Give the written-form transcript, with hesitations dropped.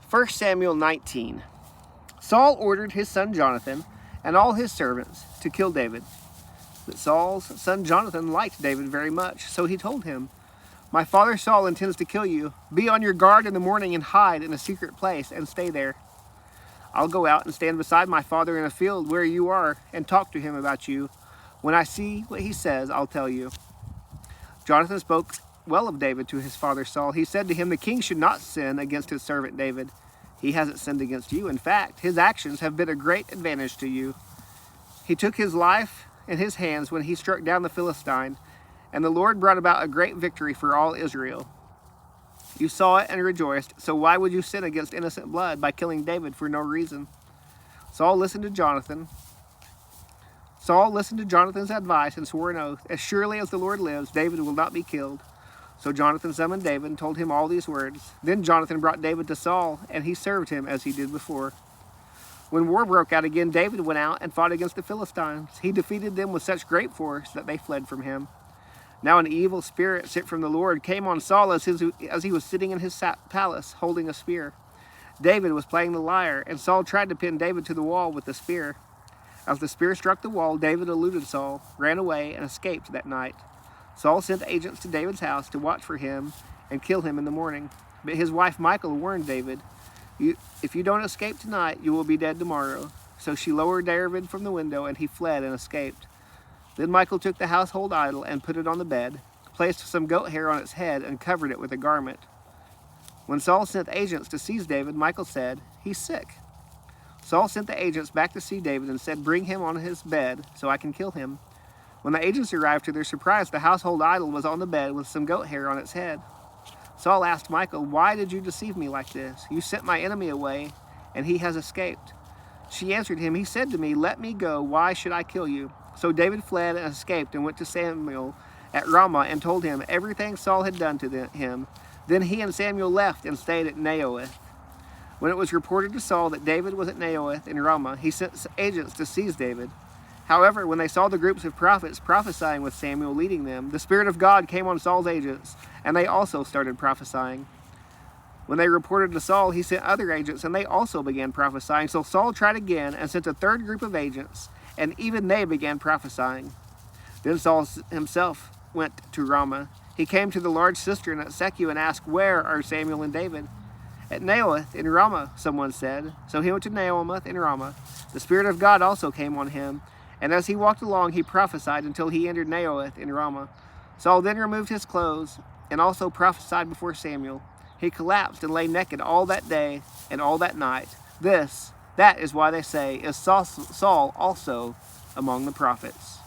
1 Samuel 19. Saul ordered his son Jonathan and all his servants to kill David. But Saul's son Jonathan liked David very much, so he told him, "My father Saul intends to kill you. Be on your guard in the morning and hide in a secret place and stay there. I'll go out and stand beside my father in a field where you are and talk to him about you. When I see what he says, I'll tell you." Jonathan spoke well of David to his father Saul. He said to him, "The king should not sin against his servant David. He hasn't sinned against you. In fact, his actions have been a great advantage to you. He took his life in his hands when he struck down the Philistine, and the Lord brought about a great victory for all Israel. You saw it and rejoiced, so why would you sin against innocent blood by killing David for no reason?" Saul listened to Jonathan's advice and swore an oath, "As surely as the Lord lives, David will not be killed." So Jonathan summoned David and told him all these words. Then Jonathan brought David to Saul, and he served him as he did before. When war broke out again, David went out and fought against the Philistines. He defeated them with such great force that they fled from him. Now an evil spirit sent from the Lord came on Saul as he was sitting in his palace holding a spear. David was playing the lyre, and Saul tried to pin David to the wall with the spear. As the spear struck the wall, David eluded Saul, ran away, and escaped that night. Saul sent agents to David's house to watch for him and kill him in the morning. But his wife Michal warned David, "If you don't escape tonight, you will be dead tomorrow." So she lowered David from the window, and he fled and escaped. Then Michal took the household idol and put it on the bed, placed some goat hair on its head, and covered it with a garment. When Saul sent agents to seize David, Michal said, "He's sick." Saul sent the agents back to see David and said, "Bring him on his bed so I can kill him." When the agents arrived, to their surprise, the household idol was on the bed with some goat hair on its head. Saul asked Michal, "Why did you deceive me like this? You sent my enemy away, and he has escaped." She answered him, "He said to me, 'Let me go. Why should I kill you?'" So David fled and escaped and went to Samuel at Ramah and told him everything Saul had done to him. Then he and Samuel left and stayed at Naioth. When it was reported to Saul that David was at Naioth in Ramah, he sent agents to seize David. However, when they saw the groups of prophets prophesying with Samuel leading them, the Spirit of God came on Saul's agents, and they also started prophesying. When they reported to Saul, he sent other agents, and they also began prophesying. So Saul tried again and sent a third group of agents, and even they began prophesying. Then Saul himself went to Ramah. He came to the large cistern at Secu and asked, "Where are Samuel and David?" "At Naioth in Ramah," someone said. So he went to Naioth in Ramah. The Spirit of God also came on him, and as he walked along, he prophesied until he entered Naioth in Ramah. Saul then removed his clothes and also prophesied before Samuel. He collapsed and lay naked all that day and all that night. That is why they say, "Is Saul also among the prophets?"